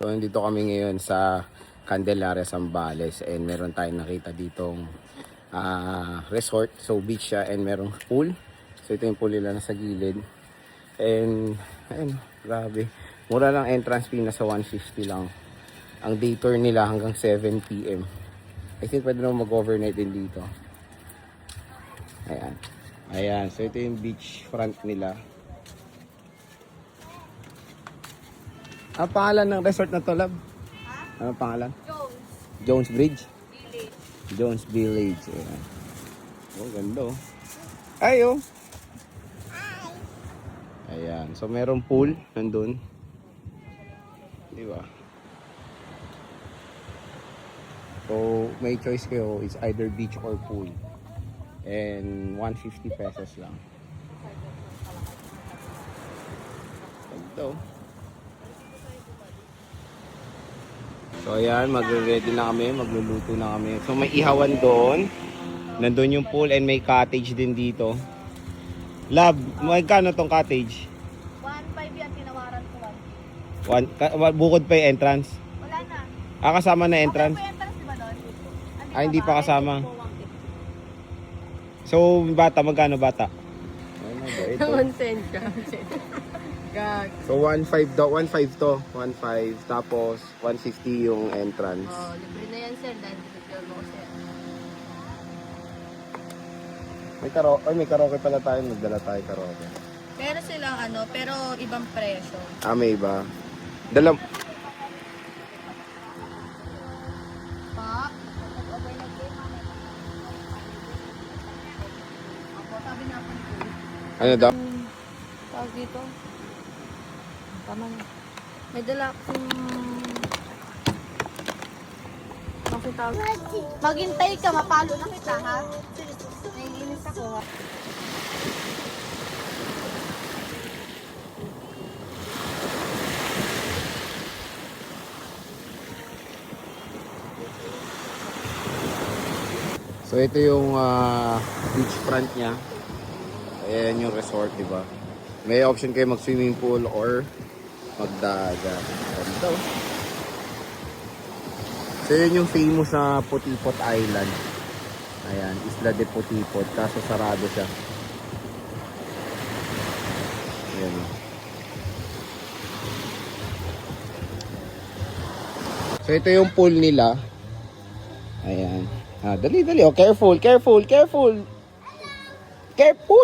So, nandito kami ngayon sa Candelaria, Zambales, and meron tayong nakita ditong resort. So, beach siya and merong pool. So, ito yung pool nila nasa gilid. And, ayun, grabe. Mura lang entrance fee, nasa 150 lang. Ang day tour nila hanggang 7 PM. I think pwede naman mag-overnight din dito. Ayan. Ayan. So, ito yung beach front nila. Ang pangalan ng resort na to, Lab? Ha? Anong pangalan? Jones. Jones Bridge? Village. Jones Village. Ayan. Oh, ganda oh. Ay oh. Ayan. So, merong pool nandun. Di ba? So, may choice kayo. It's either beach or pool. And 150 pesos lang. Ganda oh. So ayan, magre-ready na kami, magluluto na kami. So may ihawan doon. Nandun yung pool and may cottage din dito. Lab, magkano tong cottage? 1.5 yan, tinawaran ko Bukod pa yung entrance? Wala na. Kasama na entrance? Okay po entrance, di ba doon? Hindi pa kasama. So bata, magkano bata? Consent ka. So 1.5 daw, 1.5 to. 1.5 tapos 150 yung entrance. Oh, libre na yan sir, dahil picture mo sir. May karaoke pala tayo, nagdala tayo karaoke. Pero silang pero ibang presyo. May iba. Dalam. Pa? Overnight kayo, mami. Ako, sabi nga po. Ano daw? Tawag dito. Tama na. May dala akong... Bakit tawag? Maghintay ka, mapalo na kita, ha? Naiinis ako, ha? So ito yung beach front niya. Ayan yung resort, di ba? May option kayo mag-swimming pool or magdagat. Ganda. So yun yung famous na Putipot Island. Ayan, Isla de Putipot. Kaso sarado siya. Ayan. So ito yung pool nila. Ayan. Dali. Oh, careful. Careful.